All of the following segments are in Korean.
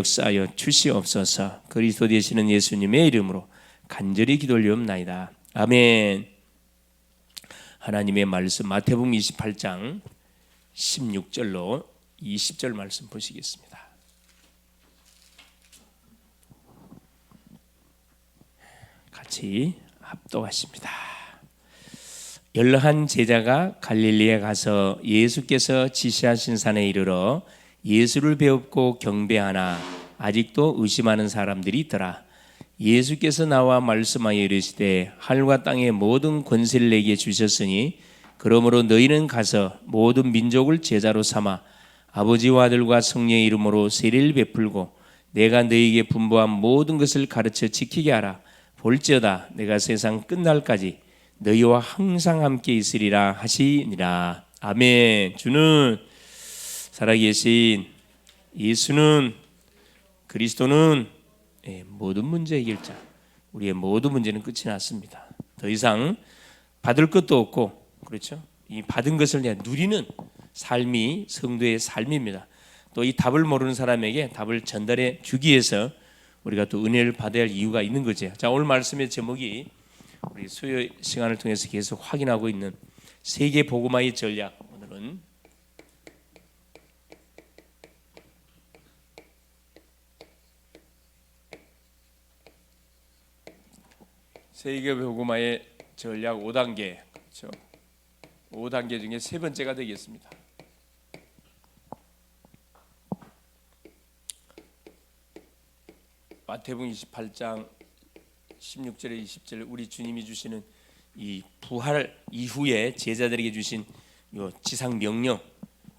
역사하여 주시옵소서. 그리스도 되시는 예수님의 이름으로 간절히 기도 올리옵나이다. 아멘. 하나님의 말씀 마태복음 28장 16절로 20절 말씀 보시겠습니다. 같이 합독하십니다. 열한 제자가 갈릴리에 가서 예수께서 지시하신 산에 이르러 예수를 배웁고 경배하나 아직도 의심하는 사람들이 있더라. 예수께서 나와 말씀하여 이르시되 하늘과 땅의 모든 권세를 내게 주셨으니 그러므로 너희는 가서 모든 민족을 제자로 삼아 아버지와 아들과 성령의 이름으로 세례를 베풀고 내가 너희에게 분부한 모든 것을 가르쳐 지키게 하라. 볼지어다 내가 세상 끝날까지 너희와 항상 함께 있으리라 하시니라. 아멘. 주는 살아계신 예수는 그리스도는 모든 문제 해결자. 우리의 모든 문제는 끝이 났습니다. 더 이상 받을 것도 없고, 그렇죠? 이 받은 것을 그냥 누리는 삶이 성도의 삶입니다. 또 이 답을 모르는 사람에게 답을 전달해 주기 위해서 우리가 또 은혜를 받아야 할 이유가 있는 거죠. 자, 오늘 말씀의 제목이 우리 수요 시간을 통해서 계속 확인하고 있는 세계 복음화의 전략. 오늘은 세계 복음화의 전략 5단계, 그렇죠? 5단계 중에 세 번째가 되겠습니다. 마태복음 28장 16절에 20절 우리 주님이 주시는 이 부활 이후에 제자들에게 주신 요 지상 명령,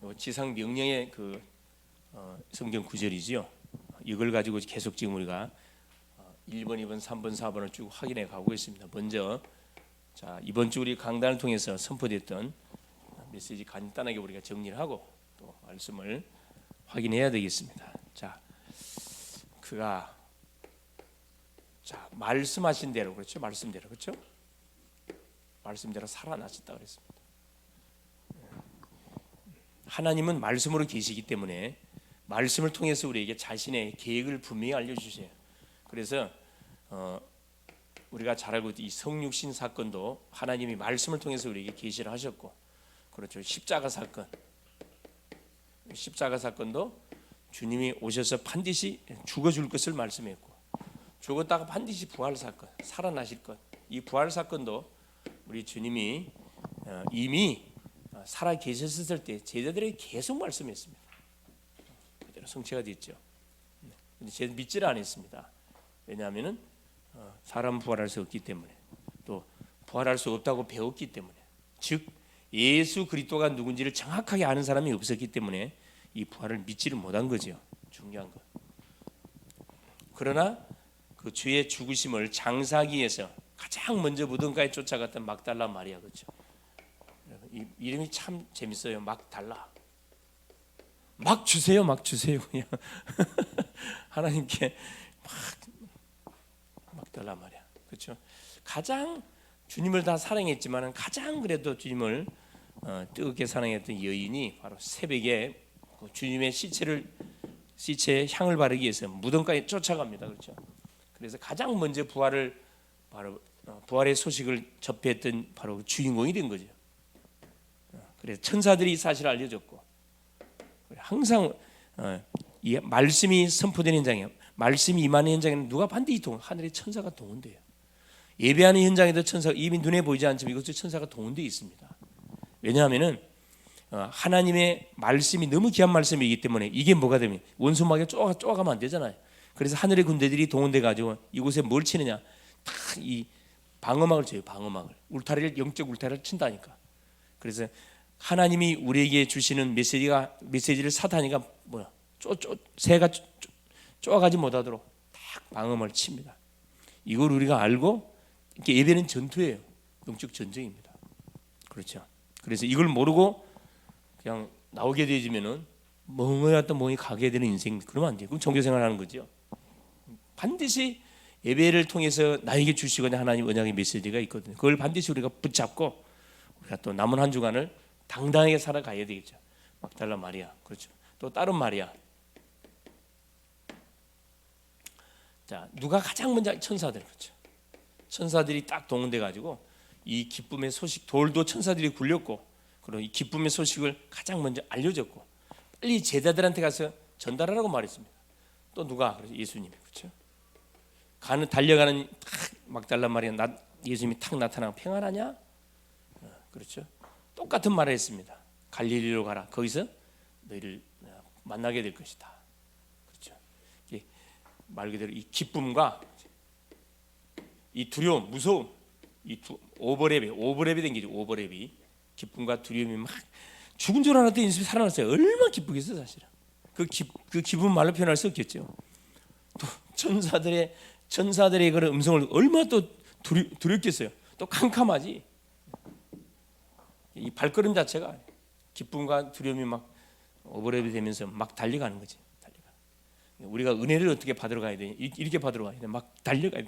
요 지상 명령의 그 성경 구절이지요. 이걸 가지고 계속 지금 우리가 1번, 2번, 3번, 4번을 쭉 확인해 가고 있습니다. 먼저 자, 이번 주 우리 강단을 통해서 선포됐던 메시지 간단하게 우리가 정리를 하고 또 말씀을 확인해야 되겠습니다. 자, 그가 말씀하신 대로, 그렇죠? 말씀대로, 그렇죠? 말씀대로 살아나셨다 그랬습니다. 하나님은 말씀으로 계시기 때문에 말씀을 통해서 우리에게 자신의 계획을 분명히 알려주세요. 그래서 우리가 잘 알고 있는 이 성육신 사건도 하나님이 말씀을 통해서 우리에게 계시를 하셨고, 그렇죠? 십자가 사건도 주님이 오셔서 반드시 죽어줄 것을 말씀했고, 죽었다가 반드시 부활 사건, 살아나실 것. 이 부활 사건도 우리 주님이 이미 살아 계셨을 때 제자들에게 계속 말씀했습니다. 그대로 성취가 됐죠. 근데 제가 믿지를 않았습니다. 왜냐하면은 사람 부활할 수 없기 때문에, 또 부활할 수 없다고 배웠기 때문에, 즉 예수 그리스도가 누군지를 정확하게 아는 사람이 없었기 때문에 이 부활을 믿지를 못한 거죠. 중요한 것. 그러나 그 주의 죽으심을 장사하기 위해서 가장 먼저 무덤가에 쫓아갔던 막달라 마리아, 그렇죠? 이름이 참 재밌어요. 막달라. 막 주세요, 막 주세요. 그냥 하나님께 막달라 마리아, 그렇죠? 가장 주님을 다 사랑했지만 가장 그래도 주님을 뜨겁게 사랑했던 여인이 바로 새벽에 주님의 시체에 향을 바르기 위해서 무덤가에 쫓아갑니다, 그렇죠? 그래서 가장 먼저 부활의 소식을 접했던 바로 주인공이 된 거죠. 그래서 천사들이 사실을 알려줬고, 항상 이 말씀이 선포되는 현장에, 말씀이 임하는 현장에는 누가 반드시 하늘의 천사가 동원돼요. 예배하는 현장에도 천사가 이미 눈에 보이지 않지만 이것도 천사가 동원되어 있습니다. 왜냐하면은 하나님의 말씀이 너무 귀한 말씀이기 때문에 이게 뭐가 되면 원수마귀가 쪼아가면 안 되잖아요. 그래서 하늘의 군대들이 동원돼 가지고 이곳에 뭘 치느냐, 다 이 방어막을 쳐요. 방어막을, 울타리를, 영적 울타리를 친다니까. 그래서 하나님이 우리에게 주시는 메시지를 사탄이가 새가 쪼아가지 못하도록 딱 방어막을 칩니다. 이걸 우리가 알고, 이렇게 예배는 전투예요. 영적 전쟁입니다. 그렇죠. 그래서 이걸 모르고 그냥 나오게 되지면은 멍해왔던 멍이 가게 되는 인생, 그러면 안 돼요. 그럼 종교생활하는 거죠. 반드시 예배를 통해서 나에게 주시거나 하나님 언약의 메시지가 있거든요. 그걸 반드시 우리가 붙잡고 우리가 또 남은 한 주간을 당당하게 살아가야 되겠죠. 막달라 마리아, 그렇죠. 또 다른 마리아, 자, 누가 가장 먼저? 천사들. 그렇죠. 천사들이 딱 동원돼 가지고 이 기쁨의 소식, 돌도 천사들이 굴렸고, 그리고 이 기쁨의 소식을 가장 먼저 알려줬고, 빨리 제자들한테 가서 전달하라고 말했습니다. 또 누가? 그래서 예수님이. 그렇죠. 달려가는 막달라 마리아, 예수님이 탁 나타나고 평안하냐? 그렇죠. 똑같은 말을 했습니다. 갈릴리로 가라. 거기서 너희를 만나게 될 것이다. 그렇죠. 말 그대로 이 기쁨과 이 두려움, 무서움, 이 오버랩이 된 게죠. 오버랩이 기쁨과 두려움이 막 죽은 줄 알았더니 예수님이 살아났어요. 얼마나 기쁘겠어요, 사실은. 그 기분 말로 표현할 수 없겠죠. 또 천사들의 그런 음성을 얼마나 또 두렵겠어요. 또 캄캄하지. 이 발걸음 자체가 기쁨과 두려움이 막 오버랩이 되면서 막 달려가는 거지. 우리가 은혜를 어떻게 받으러 가야 되냐? 이렇게 받으러 가야 돼. 막 달려가야.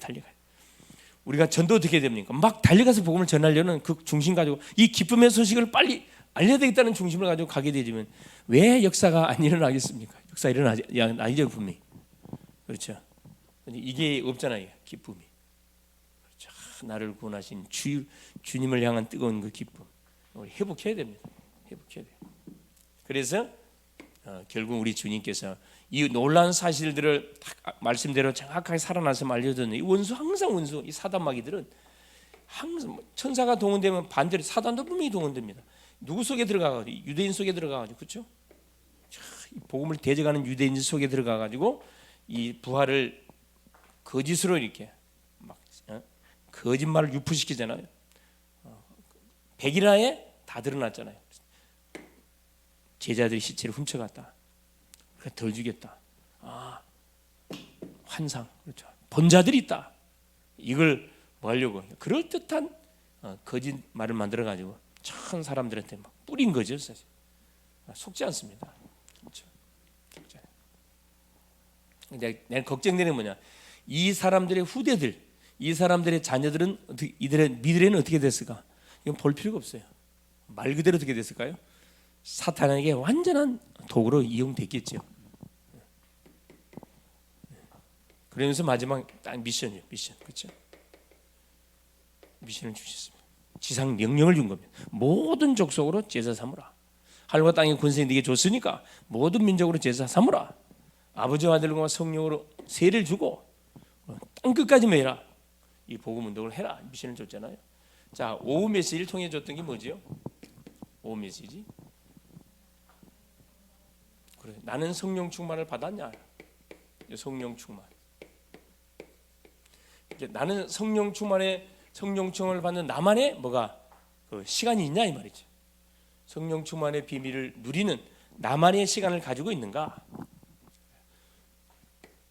우리가 전도 어떻게 됩니까? 막 달려가서 복음을 전하려는 그 중심 가지고 이 기쁨의 소식을 빨리 알려야 되겠다는 중심을 가지고 가게 되지만 왜 역사가 안 일어나겠습니까? 역사 일어나죠 분명히. 그렇죠. 이게 없잖아요. 기쁨이. 그렇죠. 나를 구원하신 주님을 향한 뜨거운 그 기쁨. 우리 회복해야 됩니다. 회복해야 돼요. 그래서 결국 우리 주님께서 이 놀라운 사실들을 말씀대로 정확하게 살아나서 알려줬는데, 항상 원수, 이 사단마귀들은 항상 천사가 동원되면 반대로 사단도 분명히 동원됩니다. 누구 속에 들어가가지고? 유대인 속에 들어가가지고, 그렇죠? 복음을 대적하는 유대인 속에 들어가가지고 이 부활을 거짓으로 이렇게 막 거짓말을 유포시키잖아요. 백일하에 다 드러났잖아요. 제자들이 시체를 훔쳐갔다. 그러니까 덜 주겠다. 환상, 그렇죠. 본자들이 있다. 이걸 뭐 하려고? 그럴 듯한 거짓말을 만들어 가지고 천 사람들한테 막 뿌린 거죠, 사실. 속지 않습니다. 그렇죠. 내가 걱정되는 게 뭐냐? 이 사람들의 후대들, 이 사람들의 자녀들은 이들의 미래는 어떻게 됐을까? 이건 볼 필요가 없어요. 말 그대로 어떻게 됐을까요? 사탄에게 완전한 도구로 이용됐겠죠. 그러면서 마지막 딱 미션이에요. 미션, 그렇죠? 미션을 주셨습니다. 지상 명령을 준 겁니다. 모든 족속으로 제사 삼으라. 하늘과 땅의 권세 네게 줬으니까 모든 민족으로 제사 삼으라. 아버지와 아들과 성령으로 세를 주고 땅 끝까지 매라. 이 복음 운동을 해라. 미션을 줬잖아요. 자, 오후 메시지를 통해 줬던 게 뭐지요? 오후 메시지. 그래, 나는 성령 충만을 받았냐? 성령 충만. 나는 성령 충만을 받는 나만의 뭐가 그 시간이 있냐 이 말이죠. 성령 충만의 비밀을 누리는 나만의 시간을 가지고 있는가?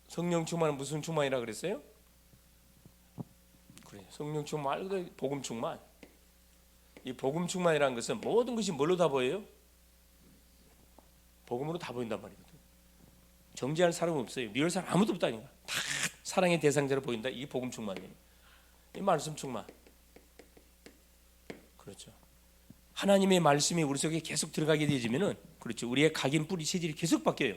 성령 충만은 무슨 충만이라 그랬어요? 그래, 성령 충만 말고 복음 충만. 이 복음 충만이라는 것은 모든 것이 뭘로 다 보여요? 복음으로 다 보인단 말이거든. 정죄할 사람 없어요. 미울 사람 아무도 없다니까. 다 사랑의 대상자로 보인다. 이게 복음 충만이에요. 이 말씀 충만. 그렇죠. 하나님의 말씀이 우리 속에 계속 들어가게 되지면은, 그렇죠. 우리의 각인 뿌리 체질이 계속 바뀌어요.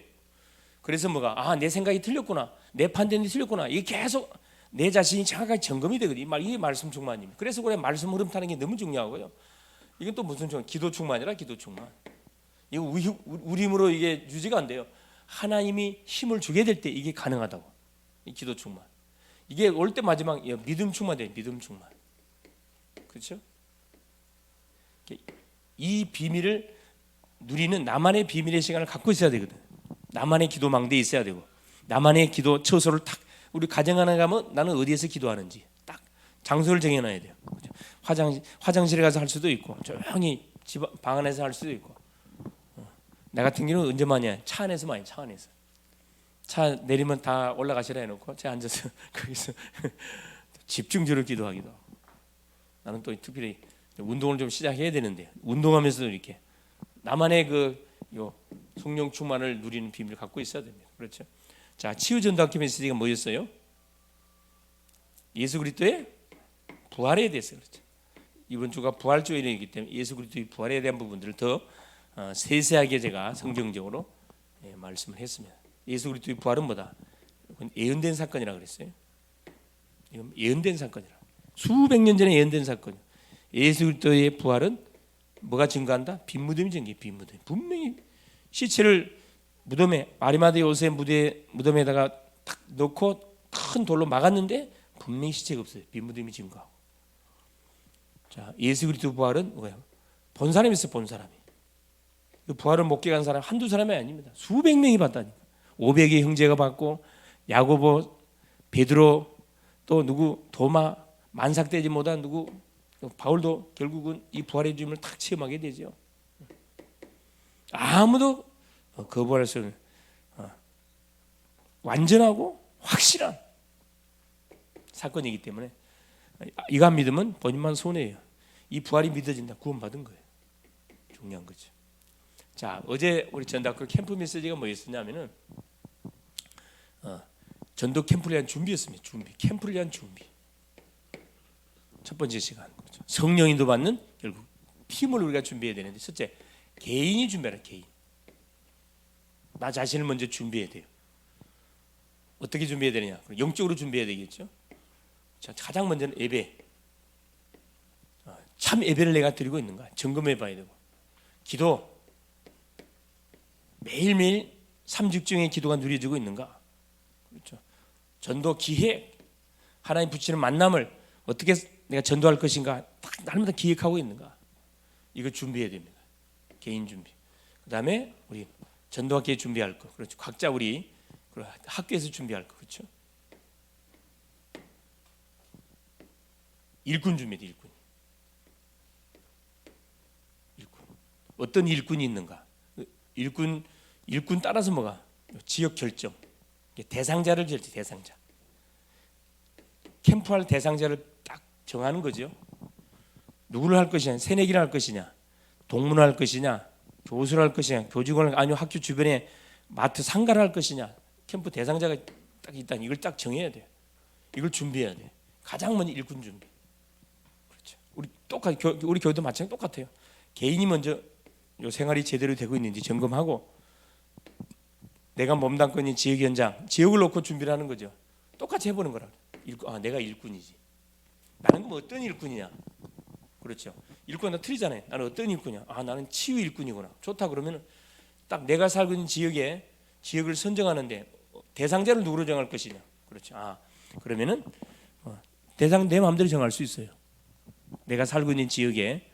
그래서 뭐가 내 생각이 틀렸구나, 내 판단이 틀렸구나. 이게 계속 내 자신이 정확하게 점검이 되거든요. 이게 말씀 충만입니다. 그래서 그래 말씀 흐름 타는 게 너무 중요하고요. 이건 또 무슨 충만? 기도 충만이라 기도 충만. 이거 우리 힘으로 이게 유지가 안 돼요. 하나님이 힘을 주게 될 때 이게 가능하다고. 이 기도 충만. 이게 올 때 마지막 믿음 충만돼요. 믿음 충만. 그렇죠? 이 비밀을 누리는 나만의 비밀의 시간을 갖고 있어야 되거든. 나만의 기도 망대에 있어야 되고, 나만의 기도 처소를 딱 우리 가정 하나 가면 나는 어디에서 기도하는지 딱 장소를 정해놔야 돼요. 그렇죠? 화장실에 가서 할 수도 있고, 조용히 방 안에서 할 수도 있고. 나 같은 경우는 언제 많이 해? 차 안에서 많이. 차 안에서. 차 내리면 다 올라가시라 해놓고 제가 앉아서 거기서 집중적으로 기도하기도 하고. 나는 또 특별히 운동을 좀 시작해야 되는데, 운동하면서도 이렇게 나만의 성령 충만을 누리는 비밀을 갖고 있어야 됩니다. 그렇죠? 자, 치유전도학교 메시지가 뭐였어요? 예수 그리스도의 부활에 대해서. 그렇죠? 이번 주가 부활주일이기 때문에 예수 그리스도의 부활에 대한 부분들을 더 세세하게 제가 성경적으로 말씀을 했습니다. 예수 그리스도의 부활은 뭐다? 이건 예언된 사건이라 그랬어요. 이건 예언된 사건이라. 수백 년 전에 예언된 사건이에요. 예수 그리스도의 부활은 뭐가 증거한다? 빈 무덤이 증거해. 빈 무덤. 분명히 시체를 무덤에 아리마대 요셉 무덤에다가 탁 넣고 큰 돌로 막았는데 분명히 시체가 없어요. 빈 무덤이 증거하고. 자, 예수 그리스도 부활은 뭐예요? 본 사람이 있어요. 본 사람이. 그 부활을 목격한 사람 한두 사람이 아닙니다. 수백 명이 봤다니까. 500의 형제가 봤고 야고보, 베드로, 또 누구 도마, 만삭되지 못한 누구 바울도 결국은 이 부활의 주임을 탁 체험하게 되죠. 아무도 거부할 수 없는 완전하고 확실한 사건이기 때문에 이거 안 믿으면 본인만 손해예요. 이 부활이 믿어진다. 구원받은 거예요. 중요한 거죠. 자, 어제 우리 전도학교 캠프 메시지가 뭐였었냐면은 전도 캠프를 위한 준비였습니다. 준비, 캠프를 위한 준비. 첫 번째 시간 거죠. 성령인도 받는 결국 팀을 우리가 준비해야 되는데, 첫째 개인이 준비하라. 개인. 나 자신을 먼저 준비해야 돼요. 어떻게 준비해야 되느냐? 영적으로 준비해야 되겠죠. 자, 가장 먼저는 예배. 참 예배를 내가 드리고 있는가 점검해봐야 되고, 기도. 매일매일 삼직중의 기도가 누려지고 있는가? 그렇죠. 전도 기획, 하나님 붙이는 만남을 어떻게 내가 전도할 것인가 딱 날마다 기획하고 있는가? 이거 준비해야 됩니다. 개인 준비. 그다음에 우리 전도학교에 준비할 거, 그렇죠. 각자 우리 학교에서 준비할 거, 그렇죠. 일꾼 준비돼. 일꾼. 어떤 일꾼이 있는가? 일꾼 따라서 뭐가? 지역 결정. 대상자를 결정. 대상자. 캠프할 대상자를 딱 정하는 거죠. 누구를 할 것이냐? 새내기를 할 것이냐? 동문을 할 것이냐? 교수를 할 것이냐? 교직원을, 아니면 학교 주변에 마트 상가를 할 것이냐? 캠프 대상자가 딱 있다. 이걸 딱 정해야 돼요. 이걸 준비해야 돼. 가장 먼저 일꾼 준비. 그렇죠. 우리 교회도 마찬가지 똑같아요. 개인이 먼저 요 생활이 제대로 되고 있는지 점검하고, 내가 몸담고 있는 지역 현장, 지역을 놓고 준비를 하는 거죠. 똑같이 해보는 거라. 내가 일꾼이지. 나는 뭐 어떤 일꾼이냐? 그렇죠. 일꾼은 틀리잖아요. 나는 어떤 일꾼이야? 나는 치유 일꾼이구나. 좋다. 그러면 딱 내가 살고 있는 지역을 선정하는데 대상자를 누구로 정할 것이냐? 그렇죠. 그러면은 대상 내 마음대로 정할 수 있어요. 내가 살고 있는 지역에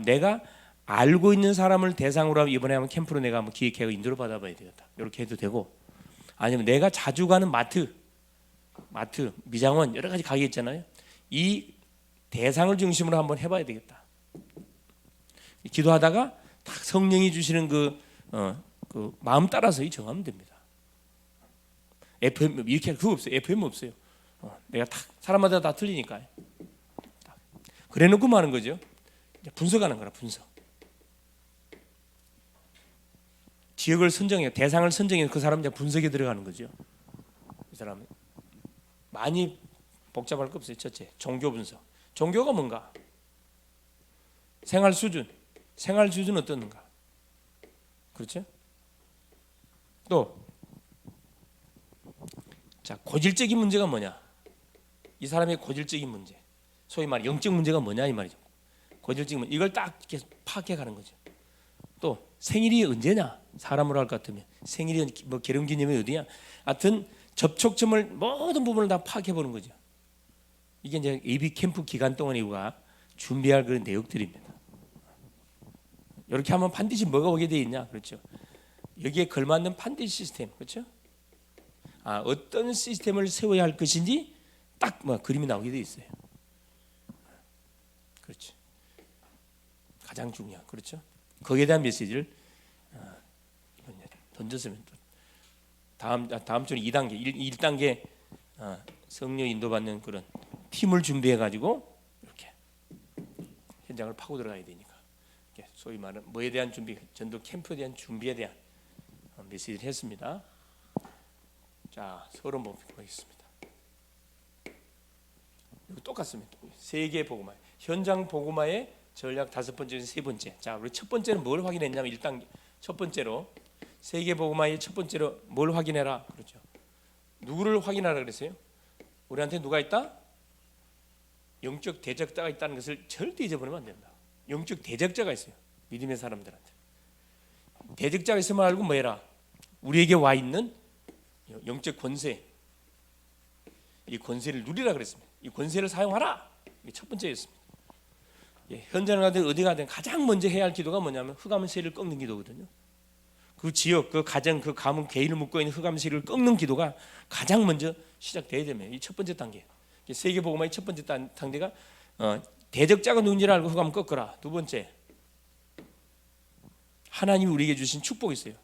내가 알고 있는 사람을 대상으로 이번에 한번 캠프로 내가 한번 기획해서 인도를 받아봐야 되겠다. 이렇게 해도 되고, 아니면 내가 자주 가는 마트, 미장원 여러 가지 가게 있잖아요. 이 대상을 중심으로 한번 해봐야 되겠다. 기도하다가 딱 성령이 주시는 그 마음 따라서 정하면 됩니다. FM 이렇게 그거 없어요. FM 없어요. 내가 딱 사람마다 다 틀리니까. 그래놓고 마는 거죠. 분석하는 거라. 분석. 지역을 선정해, 대상을 선정해 그 사람 분석에 들어가는 거죠. 이 사람은 많이 복잡할 거 없어요. 첫째, 종교 분석. 종교가 뭔가? 생활 수준 어떻는가? 그렇죠? 또, 자, 고질적인 문제가 뭐냐? 이 사람의 고질적인 문제, 소위 말 영적 문제가 뭐냐 이 말이죠. 고질적인 문제, 이걸 딱 이렇게 파악해 가는 거죠. 또 생일이 언제냐? 사람으로 할 것 같으면 생일이 뭐 결혼기념이 어디냐? 하여튼 접촉점을 모든 부분을 다 파악해 보는 거죠. 이게 이제 예비 캠프 기간 동안에 우리가 준비할 그런 내역들입니다. 이렇게 하면 반드시 뭐가 오게 돼 있냐? 그렇죠. 여기에 걸맞는 반드시 시스템, 그렇죠? 어떤 시스템을 세워야 할 것인지 딱 그림이 나오게 돼 있어요. 그렇죠. 가장 중요한, 그렇죠. 거기에 대한 메시지를 던졌으면 또 다음 주는 2단계, 1단계 성령 인도받는 그런 팀을 준비해 가지고 이렇게 현장을 파고 들어가야 되니까, 소위 말하는 뭐에 대한 준비, 전도 캠프에 대한 준비에 대한 메시지를 했습니다. 자, 서론 보겠습니다. 이거 똑같습니다. 세계 복음화, 현장 복음화의 전략 5번째, 3번째. 자, 우리 첫 번째는 뭘 확인했냐면 1단계 첫 번째로 세계 복음화의 첫 번째로 뭘 확인해라. 그렇죠. 누구를 확인하라 그랬어요? 우리한테 누가 있다? 영적 대적자가 있다는 것을 절대 잊어버리면 안 된다. 영적 대적자가 있어요. 믿음의 사람들한테. 대적자가 있으면 알고 뭐 해라? 우리에게 와 있는 영적 권세, 이 권세를 누리라 그랬습니다. 이 권세를 사용하라. 이게 첫 번째였습니다. 현장을 가든 어디 가든 가장 먼저 해야 할 기도가 뭐냐면 흑암세를 꺾는 기도거든요. 그 지역, 그 가정, 그 가문, 개인을 묶고 있는 흑암세를 꺾는 기도가 가장 먼저 시작돼야 됩니다. 이 첫 번째 단계. 세계복음화의 첫 번째 단계가 대적자가 누군지를 알고 흑암을 꺾어라. 두 번째, 하나님이 우리에게 주신 축복이 있어요.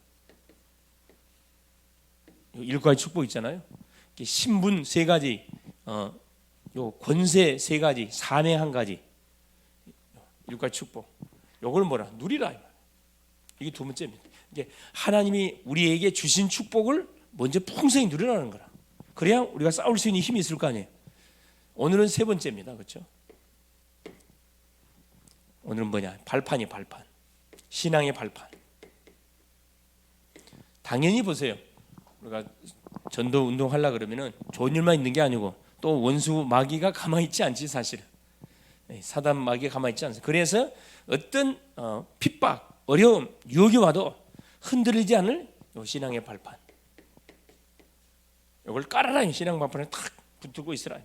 일과의 축복 있잖아요. 신분 세 가지, 요 권세 세 가지, 사명 한 가지, 일과의 축복. 요걸 뭐라? 누리라. 이게 두 번째입니다. 이제 하나님이 우리에게 주신 축복을 먼저 풍성히 누리라는 거라. 그래야 우리가 싸울 수 있는 힘이 있을 거 아니에요. 오늘은 세 번째입니다. 그렇죠? 오늘은 뭐냐? 발판이 발판. 신앙의 발판. 당연히 보세요. 우리가 전도 운동하려 그러면은 좋은 일만 있는 게 아니고 또 원수 마귀가 가만히 있지 않지 사실은. 사단 마귀가 가만히 있지 않아요. 그래서 어떤 핍박, 어려움, 유혹이 와도 흔들리지 않을 신앙의 발판. 이걸 깔아라. 신앙 발판에 탁 붙들고 있으라.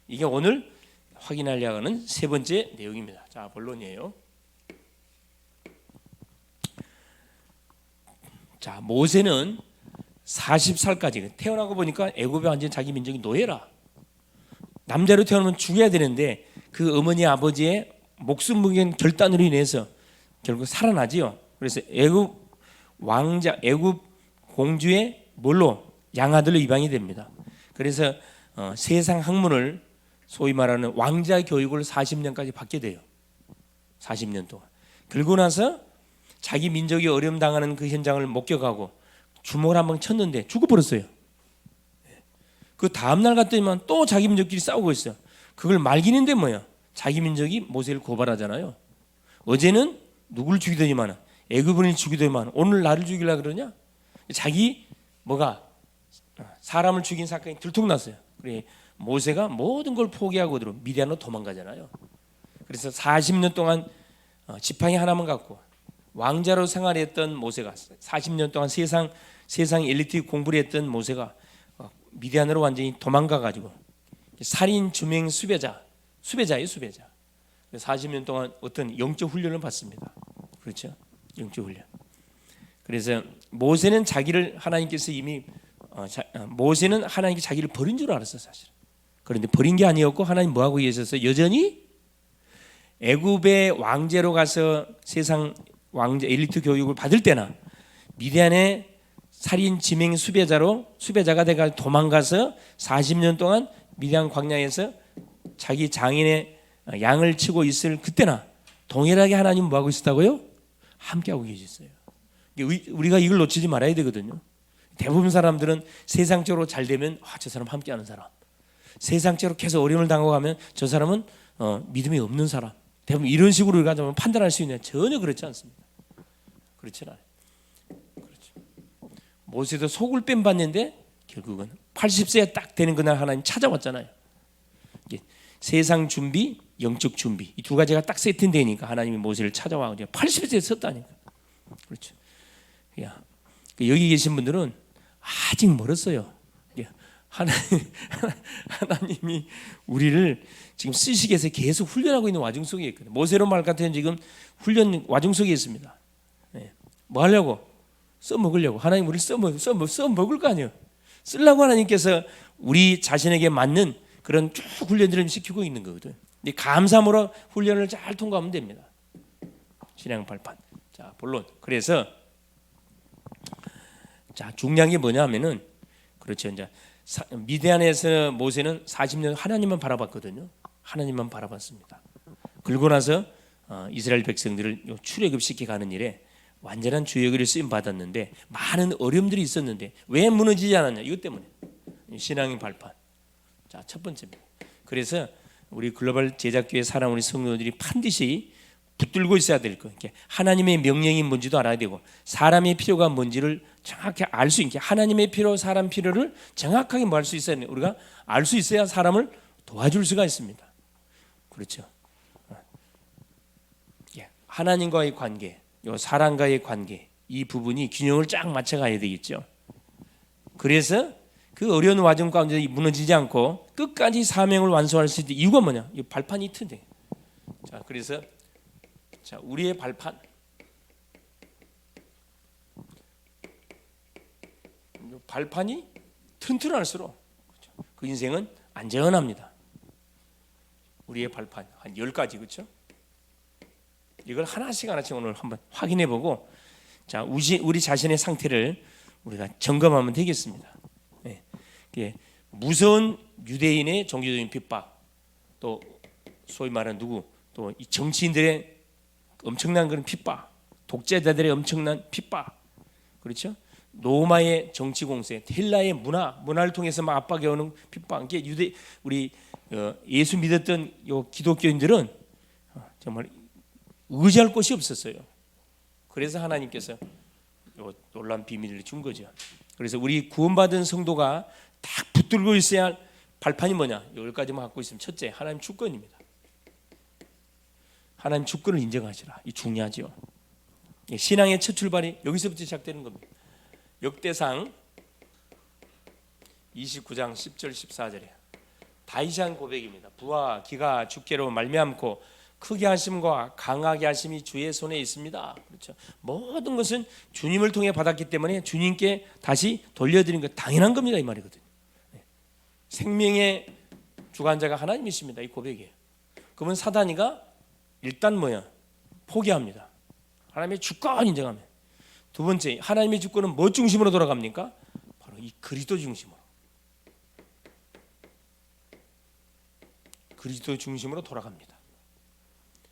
이게 오늘 확인하려고 하는 세 번째 내용입니다. 자, 본론이에요. 자, 모세는 40살까지 태어나고 보니까 애굽에 완전 자기 민족이 노예라. 남자로 태어나면 죽어야 되는데 그 어머니 아버지의 목숨 무게한 결단으로 인해서 결국 살아나지요. 그래서 애굽 왕자, 애굽 공주의 뭘로 양아들로 입양이 됩니다. 그래서 세상 학문을 소위 말하는 왕자 교육을 40년까지 받게 돼요. 40년 동안. 그러고 나서 자기 민족이 어려움 당하는 그 현장을 목격하고 주먹을 한방 쳤는데 죽어버렸어요. 그 다음날 갔더니만 또 자기 민족끼리 싸우고 있어요. 그걸 말기는데 뭐야? 자기 민족이 모세를 고발하잖아요. 어제는 누굴 죽이더니만 애굽인을 죽이더니만 오늘 나를 죽이려고 그러냐? 자기 뭐가 사람을 죽인 사건이 들통났어요. 그래 모세가 모든 걸 포기하고 미디안으로 도망가잖아요. 그래서 40년 동안 지팡이 하나만 갖고 왕자로 생활했던 모세가 40년 동안 세상 엘리트 공부를 했던 모세가 미디안으로 완전히 도망가 가지고 살인, 주명, 수배자예요. 40년 동안 어떤 영적 훈련을 받습니다. 그렇죠? 영적 훈련. 그래서 모세는 자기를 하나님께서 이미 모세는 하나님께 자기를 버린 줄 알았어 사실. 그런데 버린 게 아니었고 하나님 뭐 하고 계셨어요? 여전히 애굽의 왕제로 가서 세상 왕제 엘리트 교육을 받을 때나 미디안의 살인, 지명, 수배자가 돼가 도망가서 40년 동안 미디안 광야에서 자기 장인의 양을 치고 있을 그때나 동일하게 하나님 뭐 하고 있었다고요? 함께 하고 계셨어요. 우리가 이걸 놓치지 말아야 되거든요. 대부분 사람들은 세상적으로 잘 되면 저 사람 함께하는 사람, 세상적으로 계속 어려움을 당하고 가면 저 사람은 믿음이 없는 사람. 대부분 이런 식으로 우리가 판단할 수 있냐? 전혀 그렇지 않습니다. 그렇지 않아요. 그렇죠. 모세도 속을 뺀 받는데 결국은 80세에 딱 되는 그날 하나님 찾아왔잖아요. 세상 준비, 영적 준비 이 두 가지가 딱 세팅되니까 하나님이 모세를 찾아와 80세에 섰다니까. 그렇죠. 여기 계신 분들은 아직 멀었어요. 하나님이 우리를 지금 쓰시기 위해서 계속 훈련하고 있는 와중 속에 있거든요. 모세로 말 같은 지금 훈련 와중 속에 있습니다. 뭐 하려고? 써먹으려고. 하나님 우리를 써먹을 거 아니에요. 쓰려고 하나님께서 우리 자신에게 맞는 그런 쭉 훈련들을 시키고 있는 거거든요. 감사함으로 훈련을 잘 통과하면 됩니다. 신앙 발판. 자, 본론. 그래서 자, 중요한 게 뭐냐면은 그렇죠. 이제 미디안에서 모세는 40년 하나님만 바라봤거든요. 하나님만 바라봤습니다. 그러고 나서 이스라엘 백성들을 출애굽시켜 가는 일에 완전한 주역을 쓰임 받았는데 많은 어려움들이 있었는데 왜 무너지지 않았냐? 이것 때문에 신앙의 발판. 자, 첫 번째입니다. 그래서 우리 글로벌 제작교회 사랑 우리 성도들이 반드시 붙들고 있어야 될 거. 하나님의 명령이 뭔지도 알아야 되고 사람의 필요가 뭔지를 정확히 알 수 있게 하나님의 필요, 사람 필요를 정확하게 뭐 할 수 있어야 돼요. 우리가 알 수 있어야 사람을 도와줄 수가 있습니다. 그렇죠. 하나님과의 관계, 사람과의 관계 이 부분이 균형을 쫙 맞춰가야 되겠죠. 그래서 그 어려운 과정 가운데 무너지지 않고 끝까지 사명을 완수할 수 있는 이유가 뭐냐? 이 발판이 튼튼해. 자, 그래서 자, 우리의 발판. 발판이 튼튼할수록 그 인생은 안전합니다. 우리의 발판 한 10가지 그렇죠? 이걸 하나씩 오늘 한번 확인해 보고 자, 우리 자신의 상태를 우리가 점검하면 되겠습니다. 네. 무서운 유대인의 종교적인 핍박, 또 소위 말하는 또 이 정치인들의 엄청난 그런 핍박, 독재자들의 엄청난 핍박, 그렇죠? 로마의 정치 공세, 헬라의 문화를 통해서 막 압박해 오는 핍박. 이게 우리 예수 믿었던 요 기독교인들은 정말 의지할 곳이 없었어요. 그래서 하나님께서 요 놀라운 비밀을 준 거죠. 그래서 우리 구원받은 성도가 딱 붙들고 있어야 할 발판이 뭐냐? 10가지만 갖고 있으면 첫째, 하나님 주권입니다. 하나님 주권을 인정하시라. 이 중요하죠. 신앙의 첫 출발이 여기서부터 시작되는 겁니다. 역대상 29장 10절 14절에 다윗이 한 고백입니다. 부와 기가 주께로 말미암고 크게 하심과 강하게 하심이 주의 손에 있습니다. 그렇죠. 모든 것은 주님을 통해 받았기 때문에 주님께 다시 돌려드리는 것 당연한 겁니다. 이 말이거든요. 생명의 주관자가 하나님이십니다. 이 고백이에요. 그러면 사단이가 일단 포기합니다. 하나님의 주권 인정하면. 두 번째, 하나님의 주권은 뭐 중심으로 돌아갑니까? 바로 이 그리스도 중심으로. 그리스도 중심으로 돌아갑니다.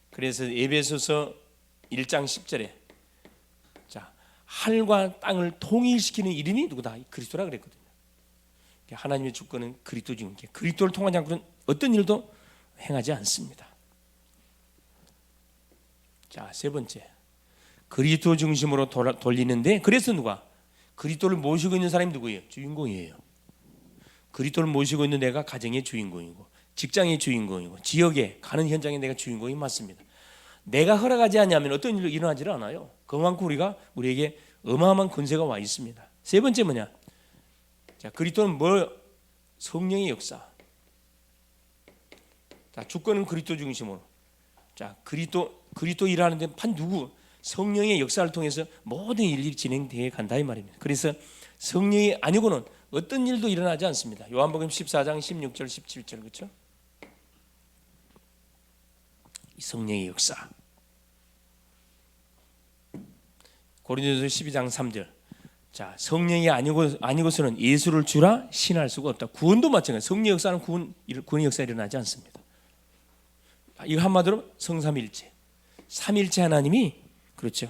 그래서 에베소서 1장 10절에 자, 하늘과 땅을 통일시키는 이름이 누구다? 그리스도라 그랬거든요. 하나님의 주권은 그리스도 중심. 그리스도를 통하지 않고는 어떤 일도 행하지 않습니다. 자, 세 번째. 그리스도 중심으로 돌리는데 그래서 그리스도를 모시고 있는 사람이 누구예요? 주인공이에요. 그리스도를 모시고 있는 내가 가정의 주인공이고 직장의 주인공이고 지역에 가는 현장에 내가 주인공이 맞습니다. 내가 허락하지 않으면 어떤 일도 일어나지 않아요. 그만큼 우리에게 어마어마한 권세가 와 있습니다. 세 번째 뭐냐? 자, 그리스도는 성령의 역사. 자, 주권은 그리스도 중심으로. 자, 그리스도 일하는데 누구? 성령의 역사를 통해서 모든 일이 진행되어 간다 이 말입니다. 그래서 성령이 아니고는 어떤 일도 일어나지 않습니다. 요한복음 14장 16절 17절 그렇죠? 성령의 역사. 고린도서 12장 3절. 자, 성령이 아니고서는 예수를 주라 신할 수가 없다. 구원도 마찬가지. 성령 역사는 구원의 역사가 일어나지 않습니다. 이거 한마디로 성삼일체. 삼일체 하나님이 그렇죠.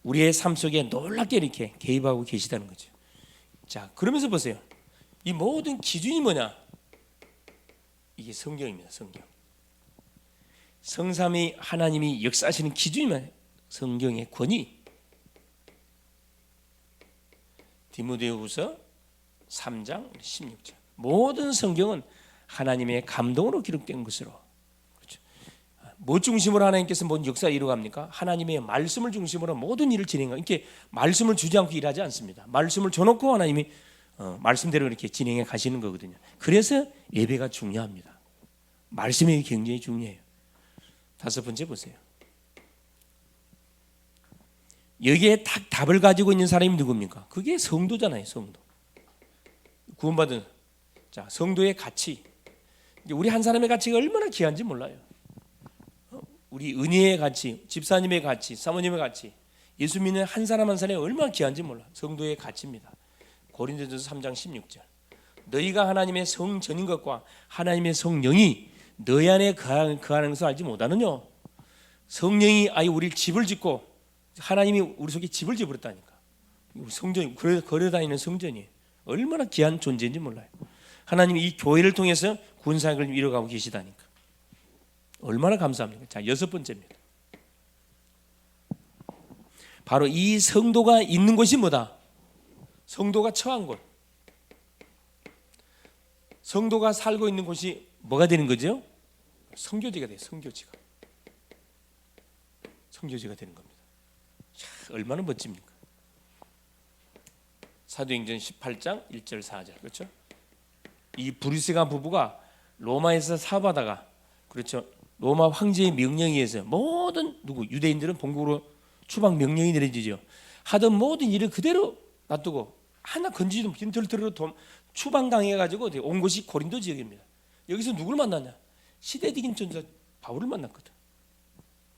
우리의 삶 속에 놀랍게 이렇게 개입하고 계시다는 거죠. 자, 그러면서 보세요. 이 모든 기준이 뭐냐? 이게 성경입니다. 성경. 성삼위 하나님이 역사하시는 기준이면 성경의 권위. 디모데후서 3장 16절. 모든 성경은 하나님의 감동으로 기록된 것으로. 그렇죠. 뭐 중심으로 하나님께서 뭔 역사를 이루어갑니까? 하나님의 말씀을 중심으로 모든 일을 진행하고 이렇게 말씀을 주지 않고 일하지 않습니다. 말씀을 줘놓고 하나님이 말씀대로 이렇게 진행해 가시는 거거든요. 그래서 예배가 중요합니다. 말씀이 굉장히 중요해요. 다섯 번째 보세요. 여기에 딱 답을 가지고 있는 사람이 누굽니까? 그게 성도잖아요. 성도. 구원받은 자, 성도의 가치. 우리 한 사람의 가치가 얼마나 귀한지 몰라요. 우리 은혜의 가치, 집사님의 가치, 사모님의 가치, 예수 믿는 한 사람 한 사람이 얼마나 귀한지 몰라. 성도의 가치입니다. 고린도전서 3장 16절. 너희가 하나님의 성전인 것과 하나님의 성령이 너희 안에 거하는 것을 알지 못하느냐. 성령이 우리 집을 짓고 하나님이 우리 속에 집을 지어버렸다니까. 성전이 걸어다니는 성전이 얼마나 귀한 존재인지 몰라요. 하나님이 이 교회를 통해서 구원사역을 이뤄가고 계시다니까. 얼마나 감사합니까? 자, 여섯 번째입니다. 바로 이 성도가 있는 곳이 뭐다? 성도가 처한 곳. 성도가 살고 있는 곳이 뭐가 되는 거죠? 성교지가 돼요. 성교지가. 성교지가 되는 겁니다. 자, 얼마나 멋집니까? 사도행전 18장 1절 4절. 그렇죠? 이 브리스가 부부가 로마에서 사업하다가, 그렇죠, 로마 황제의 명령에 의해서 모든 유대인들은 본국으로 추방 명령이 내려지죠. 하던 모든 일을 그대로 놔두고 하나 건지도 빈털터리로 추방당해가지고 온 곳이 고린도 지역입니다. 여기서 누구를 만났냐? 시대적인 전사 바울을 만났거든.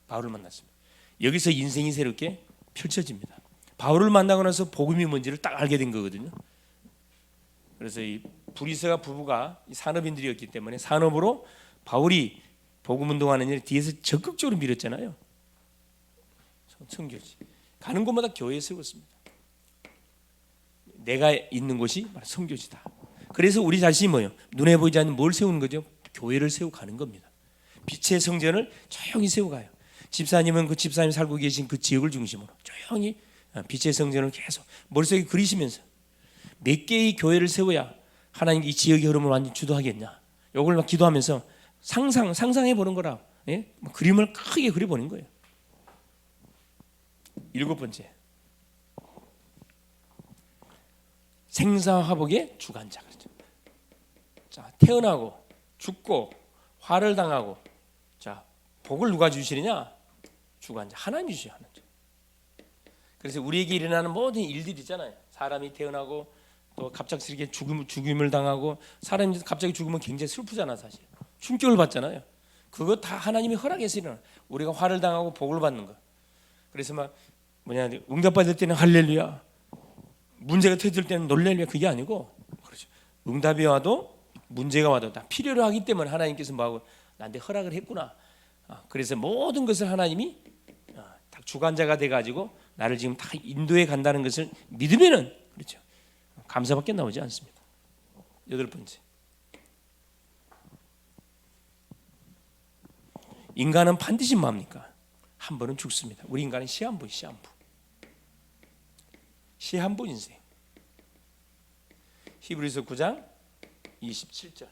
바울을 만났습니다. 여기서 인생이 새롭게 펼쳐집니다. 바울을 만나고 나서 복음이 뭔지를 딱 알게 된 거거든요. 그래서 이 브리스가 부부가 산업인들이었기 때문에 산업으로 바울이 복음 운동하는 일 뒤에서 적극적으로 밀었잖아요. 성교지 가는 곳마다 교회 세웠습니다. 내가 있는 곳이 바로 성교지다. 그래서 우리 자신이 뭐예요? 눈에 보이지 않는 뭘 세우는 거죠? 교회를 세우고 가는 겁니다. 빛의 성전을 조용히 세워가요. 집사님은 그 집사님 살고 계신 그 지역을 중심으로 조용히 빛의 성전을 계속 머릿속에 그리시면서 몇 개의 교회를 세워야 하나님 이 지역의 흐름을 완전히 주도하겠냐, 이걸 막 기도하면서 상상해 보는 거라. 예? 그림을 크게 그려보는 거예요. 일곱 번째, 생사화복의 주관자. 그렇죠? 자, 태어나고 죽고 화를 당하고, 자, 복을 누가 주시느냐? 주관자, 하나님이 주셔요. 하나님. 그래서 우리에게 일어나는 모든 일들이 있잖아요. 사람이 태어나고 또 갑작스럽게 죽임을 당하고, 사람이 갑자기 죽으면 굉장히 슬프잖아. 사실 충격을 받잖아요. 그거 다 하나님이 허락해서 일어나. 우리가 화를 당하고 복을 받는 거. 그래서 막 응답받을 때는 할렐루야, 문제가 터질 때는 놀랄루야, 그게 아니고, 그렇죠, 응답이 와도 문제가 와도 다 필요로 하기 때문에 하나님께서 뭐하고 나한테 허락을 했구나. 그래서 모든 것을 하나님이 다 주관자가 돼가지고 나를 지금 다 인도해 간다는 것을 믿으면은, 그렇죠, 감사밖에 나오지 않습니다. 여덟 번째, 인간은 반드시 뭡니까? 한 번은 죽습니다. 우리 인간은 시한부 인생. 히브리서 9장 27절.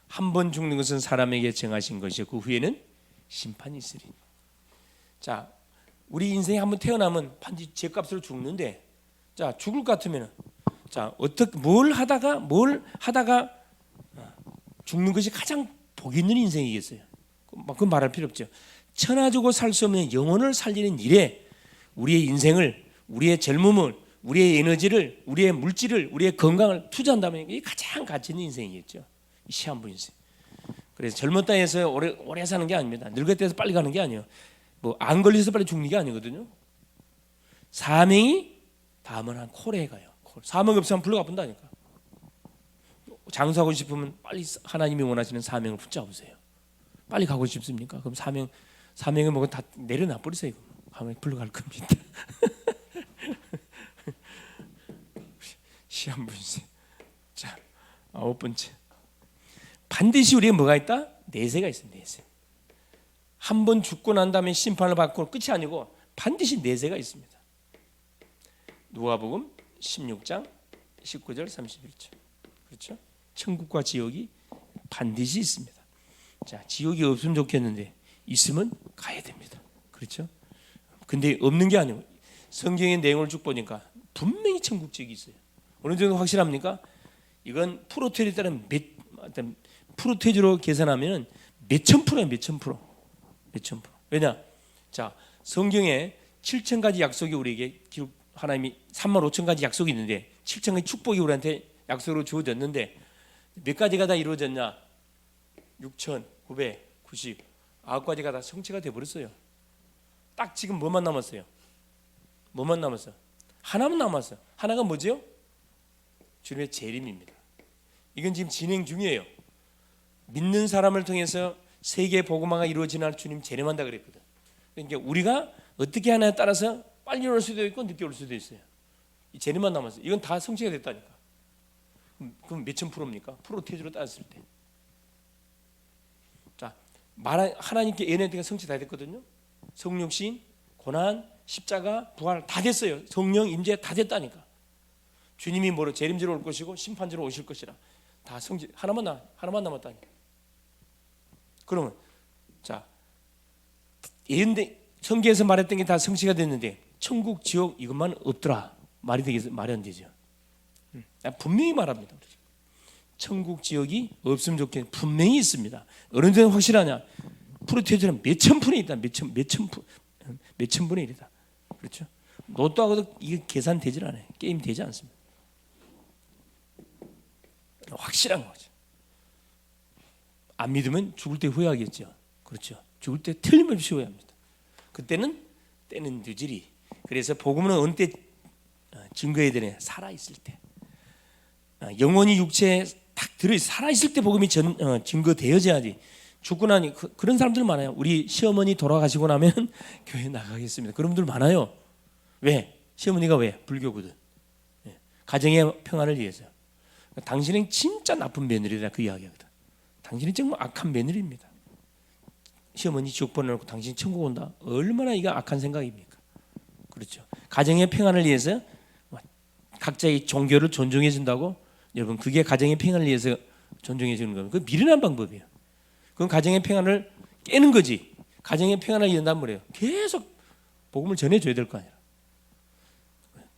한 번 죽는 것은 사람에게 정하신 것이요 그 후에는 심판이 있으리. 자, 우리 인생에 한번 태어나면 반드시 죄값으로 죽는데, 자, 죽을 것 같으면, 자, 어떻게 뭘 하다가 죽는 것이 가장 복 있는 인생이겠어요? 그건 말할 필요 없죠. 천하주고 살 수 없는 영혼을 살리는 일에 우리의 인생을, 우리의 젊음을, 우리의 에너지를, 우리의 물질을, 우리의 건강을 투자한다면 이게 가장 가치 있는 인생이겠죠. 시한부 인생. 그래서 젊었다 해서 오래 사는 게 아닙니다. 늙었다 해서 빨리 가는 게 아니에요. 뭐 안 걸려서 빨리 죽는 게 아니거든요. 사명이 다음은 한 콜에 가요. 사명 없으면 불러가 본다니까. 장수하고 싶으면 빨리 하나님이 원하시는 사명을 붙잡으세요. 빨리 가고 싶습니까? 그럼 사명을 뭐가 다 내려놔 버리세요. 하면 불러갈 겁니다. 시한부 인생. 자, 아홉 번째, 반드시 우리에 뭐가 있다? 내세가 있습니다. 내세. 한 번 죽고 난 다음에 심판을 받고 끝이 아니고 반드시 내세가 있습니다. 누가복음 16장 19절 31절. 그렇죠? 천국과 지옥이 반드시 있습니다. 자, 지옥이 없으면 좋겠는데 있으면 가야 됩니다. 그렇죠? 근데 없는 게 아니고 성경의 내용을 쭉 보니까 분명히 천국 지옥이 있어요. 어느 정도 확실합니까? 이건 프로테이에 따른 프로테이로 계산하면 몇천 프로예요. 몇천 프로. 왜냐? 자, 성경에 7천 가지 약속이 우리에게 하나님이 3만 5천 가지 약속이 있는데 7천 가지 축복이 우리한테 약속으로 주어졌는데 몇 가지가 다 이루어졌냐? 6,999가지가 다 성취가 돼 버렸어요. 딱 지금 뭐만 남았어요? 하나만 남았어요. 하나가 뭐죠? 주님의 재림입니다. 이건 지금 진행 중이에요. 믿는 사람을 통해서 세계 복음화가 이루어지는 날 주님 재림한다 그랬거든. 그러니까 우리가 어떻게 하냐에 따라서 빨리 올 수도 있고 늦게 올 수도 있어요. 이 재림만 남았어요. 이건 다 성취가 됐다니까. 그럼 몇천 프로입니까? 프로테이지로 따졌을 때. 자, 하나님께 예언했던 게 성취 다 됐거든요. 성육신, 고난, 십자가, 부활 다 됐어요. 성령 임재 다 됐다니까. 주님이 뭐로 재림지로 올 것이고 심판지로 오실 것이라 다 성취. 하나만 남았다니까. 그러면 자, 예언대 성경에서 말했던 게 다 성취가 됐는데 천국, 지옥 이것만 없더라 말이 되겠어? 말이 안 되죠. 분명히 말합니다. 천국, 지옥이 없으면 좋겠는데 분명히 있습니다. 어느 정도 확실하냐? 프로테이저는 몇천 분이 있다. 몇천 분의 1이다. 그렇죠? 로또하고도 이게 계산되질 않아요. 게임 되지 않습니다. 확실한 거죠. 안 믿으면 죽을 때 후회하겠죠. 그렇죠? 죽을 때 틀림없이 후회합니다. 그때는 때는 늦으리. 그래서 복음은 어느 때 증거해야 되냐? 살아 있을 때. 영혼이 육체에 딱 들어 살아 있을 때 복음이 증거되어져야지. 죽고 나니 그런 사람들 많아요. 우리 시어머니 돌아가시고 나면 교회 나가겠습니다. 그런 분들 많아요. 왜? 시어머니가 왜? 불교거든. 가정의 평안을 위해서요. 당신은 진짜 나쁜 며느리다 그 이야기거든. 당신은 정말 악한 며느리입니다. 시어머니 지옥 보내놓고 당신 천국 온다. 얼마나 이거 악한 생각입니까? 그렇죠. 가정의 평안을 위해서 각자의 종교를 존중해 준다고 여러분 그게 가정의 평안을 위해서 존중해 주는 거예요. 그 미련한 방법이에요. 그건 가정의 평안을 깨는 거지. 가정의 평안을 이룬단 말이에요. 계속 복음을 전해줘야 될 거 아니야.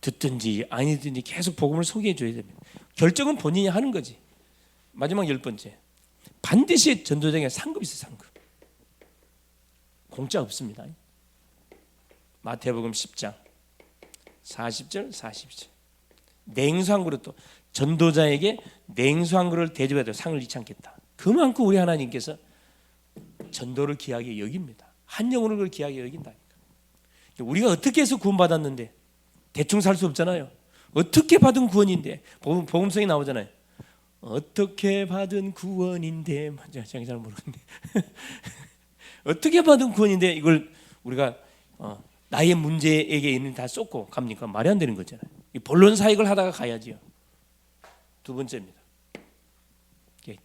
듣든지 아니든지 계속 복음을 소개해 줘야 됩니다. 결정은 본인이 하는 거지. 마지막 10번째. 반드시 전도자에게 상급이 있어요. 상급. 공짜 없습니다. 마태복음 10장 40절 42절. 냉수 한 그릇도 전도자에게 냉수 한 그릇을 대접해도 상을 잃지 않겠다. 그만큼 우리 하나님께서 전도를 귀하게 여깁니다. 한 영혼을 그걸 귀하게 여긴다니까. 우리가 어떻게 해서 구원받았는데 대충 살 수 없잖아요. 어떻게 받은 구원인데 복음성이 나오잖아요. 어떻게 받은 구원인데 맞아, 제가 잘 모르겠네. 어떻게 받은 구원인데 이걸 우리가 나의 문제에게 있는 다 쏟고 갑니까? 말이 안 되는 거잖아요. 본론 사역을 하다가 가야지요. 두 번째입니다.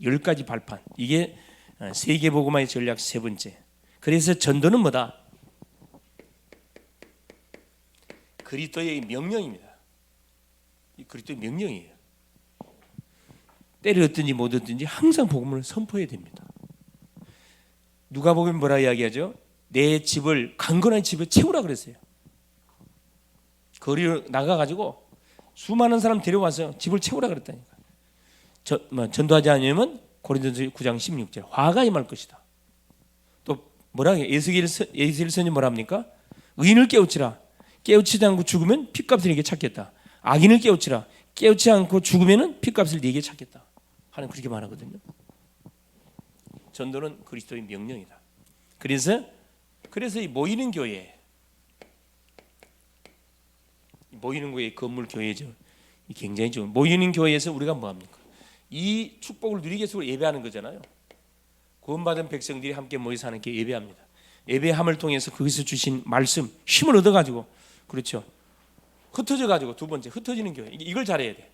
10가지 발판. 이게 세계복음화의 전략 세 번째. 그래서 전도는 뭐다? 그리스도의 명령입니다. 이 그리스도의 명령이에요. 때를 얻든지 못 얻든지 항상 복음을 선포해야 됩니다. 누가복음 뭐라 이야기하죠? 내 집을 강건한 집에 채우라 그랬어요. 거리로 나가가지고 수많은 사람 데려와서 집을 채우라 그랬다니까. 전도하지 않으면 고린도서 9장 16절 화가 임할 것이다. 또 뭐라 해요? 에스겔서는 뭐라 합니까? 의인을 깨우치라. 깨우치지 않고 죽으면 핏값을 네게 찾겠다. 악인을 깨우치라. 깨우치지 않고 죽으면 핏값을 네게 찾겠다. 하는 그렇게 말하거든요. 전도는 그리스도의 명령이다. 그래서 이 모이는 교회 건물 교회죠. 굉장히 좋은 모이는 교회에서 우리가 뭐 합니까? 이 축복을 누리기 위해서 예배하는 거잖아요. 구원받은 백성들이 함께 모여서 하는 게 예배합니다. 예배함을 통해서 거기서 주신 말씀 힘을 얻어가지고 그렇죠. 흩어져가지고 두 번째 흩어지는 교회 이걸 잘해야 돼.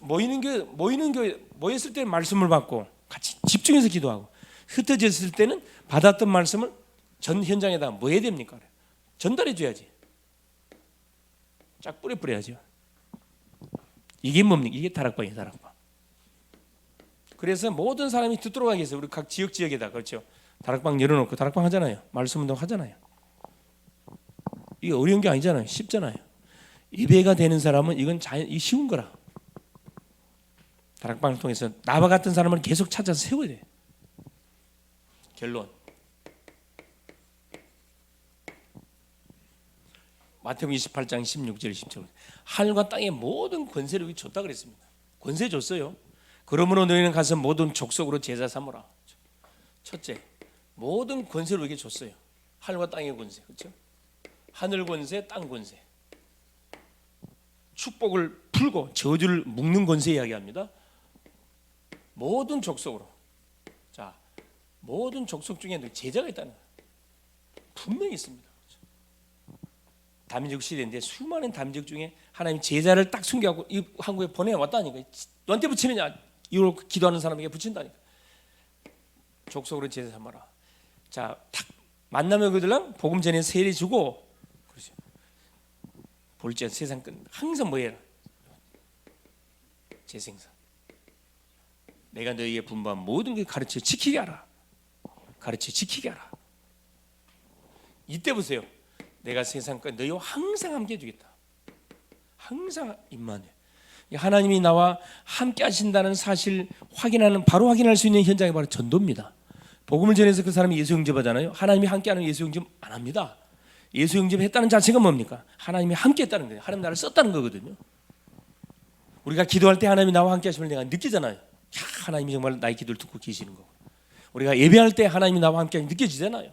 모이는 교회 모였을 때 말씀을 받고 같이 집중해서 기도하고 흩어졌을 때는 받았던 말씀을 전 현장에다 뭐 해야 됩니까? 전달해 줘야지. 쫙 뿌려야죠. 이게 뭡니까? 이게 다락방이에요. 다락방. 그래서 모든 사람이 듣도록 하기 위해서 우리 각 지역에다 그렇죠. 다락방 열어놓고 다락방 하잖아요. 말씀 운동 하잖아요. 이게 어려운 게 아니잖아요. 쉽잖아요. 예배가 되는 사람은 이건 이 쉬운 거라. 다락방을 통해서 나와 같은 사람을 계속 찾아서 세워야 돼. 결론. 마태복음 28장 16절 17절 하늘과 땅의 모든 권세를 줬다 그랬습니다. 권세 줬어요. 그러므로 너희는 가서 모든 족속으로 제자 삼으라. 첫째, 모든 권세를 우리에게 줬어요. 하늘과 땅의 권세, 그렇죠? 하늘 권세, 땅 권세. 축복을 풀고 저주를 묶는 권세 이야기합니다. 모든 족속으로. 자, 모든 족속 중에 제자가 있다는 거예요. 분명히 있습니다. 다민족 시대인데 수많은 다민족 중에 하나님 제자를 딱 숨겨갖고 이 한국에 보내왔다니까. 너한테 붙이느냐? 이걸 기도하는 사람에게 붙인다니까. 족속으로 제사 삼아라. 자, 탁 만나면 그들랑 복음 전에 세례 주고, 그렇죠. 볼지언 세상 끝 항상 뭐 해라? 재생산. 내가 너희에게 분부한 모든 걸 가르쳐 지키게 하라. 가르쳐 지키게 하라. 이때 보세요. 내가 세상 끝 너희와 항상 함께 해주겠다. 항상 임만해. 하나님이 나와 함께 하신다는 사실 확인하는, 바로 확인할 수 있는 현장이 바로 전도입니다. 복음을 전해서 그 사람이 예수 영접하잖아요. 하나님이 함께하는 예수 영접 안 합니다. 예수 영접했다는 자체가 뭡니까? 하나님이 함께했다는 거예요. 하나님 나를 썼다는 거거든요. 우리가 기도할 때 하나님이 나와 함께 하심을 내가 느끼잖아요. 하나님이 정말 나의 기도를 듣고 계시는 거. 우리가 예배할 때 하나님이 나와 함께 하심이 느껴지잖아요.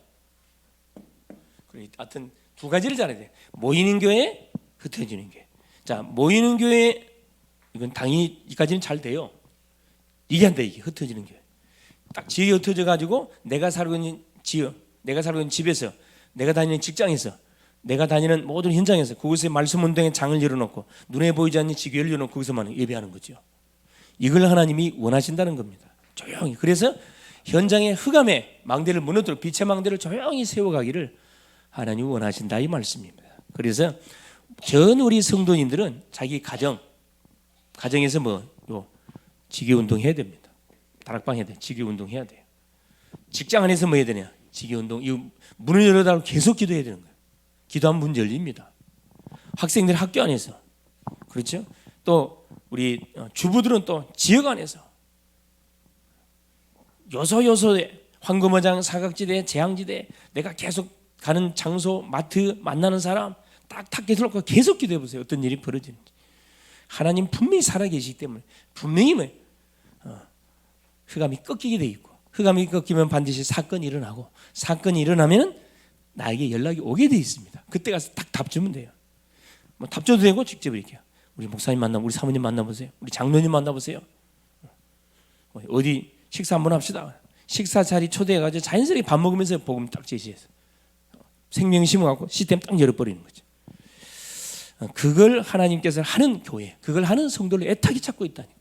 그래, 하여튼 두 가지를 잘해야 돼. 모이는 교회, 흩어지는 교회. 자, 모이는 교회 이건 당연히 이까지는 잘 돼요. 이게 안 돼. 이게 흩어지는 교회. 딱 지역이 흩어져 가지고 내가 살고 있는 지역, 내가 살고 있는 집에서, 내가 다니는 직장에서, 내가 다니는 모든 현장에서 그곳에 말씀 운동에 장을 열어놓고 눈에 보이지 않는 지교회를 열어놓고 거기서만 예배하는 거죠. 이걸 하나님이 원하신다는 겁니다. 조용히. 그래서 현장의 흑암의 망대를 무너뜨리고 빛의 망대를 조용히 세워가기를 하나님이 원하신다 이 말씀입니다. 그래서 전 우리 성도님들은 자기 가정에서 지교 운동 해야 됩니다. 다락방 해야 돼. 지교 운동 해야 돼요. 직장 안에서 뭐 해야 되냐? 지교 운동. 이 문을 열어달라고 계속 기도해야 되는 거예요. 기도하면 문 열립니다. 학생들 학교 안에서, 그렇죠? 또 우리 주부들은 또 지역 안에서 요소요소에 황금어장, 사각지대, 재앙지대, 내가 계속 가는 장소, 마트, 만나는 사람 딱딱 계속 계속 기도해 보세요. 어떤 일이 벌어지는지. 하나님 분명히 살아계시기 때문에 분명히 흑암이 꺾이게 돼 있고, 흑암이 꺾이면 반드시 사건이 일어나고, 사건이 일어나면 나에게 연락이 오게 돼 있습니다. 그때 가서 딱 답 주면 돼요. 뭐 답 줘도 되고 직접 이렇게 우리 목사님 만나면, 우리 사모님 만나보세요. 우리 장로님 만나보세요. 어디 식사 한번 합시다. 식사 자리 초대해가지고 자연스럽게 밥 먹으면서 복음 딱 제시해서 생명 심어갖고 시스템 딱 열어버리는 거죠. 그걸 하나님께서 하는 교회, 그걸 하는 성도를 애타게 찾고 있다니까.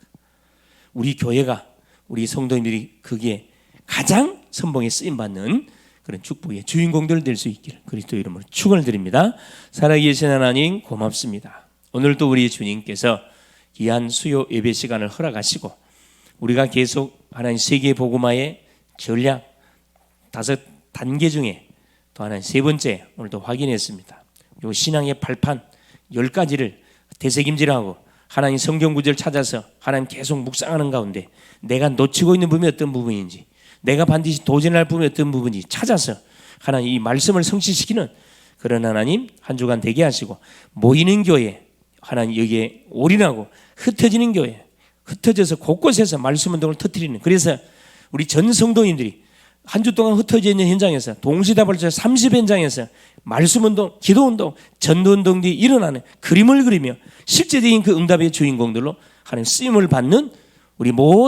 우리 교회가, 우리 성도님들이 거기에 가장 선봉에 쓰임받는 그런 축복의 주인공들 될 수 있기를 그리스도 이름으로 축원을 드립니다. 살아계신 하나님 고맙습니다. 오늘도 우리 주님께서 귀한 수요 예배 시간을 허락하시고, 우리가 계속 하나님 세계 복음화의 전략 5단계 중에 또 하나님 3번째 오늘도 확인했습니다. 요 신앙의 발판 10가지를 되새김질하고 하나님 성경 구절을 찾아서 하나님 계속 묵상하는 가운데 내가 놓치고 있는 부분이 어떤 부분인지, 내가 반드시 도전할 부분이 어떤 부분인지 찾아서 하나님 이 말씀을 성취시키는 그런 하나님 한 주간 되게 하시고, 모이는 교회 하나님 여기에 올인하고 흩어지는 교회, 흩어져서 곳곳에서 말씀 운동을 터뜨리는, 그래서 우리 전 성도님들이 한 주 동안 흩어져 있는 현장에서 동시다발적 30현장에서 말씀 운동, 기도 운동, 전도 운동들이 일어나는 그림을 그리며 실제적인 그 응답의 주인공들로 하나님 쓰임을 받는 우리 모든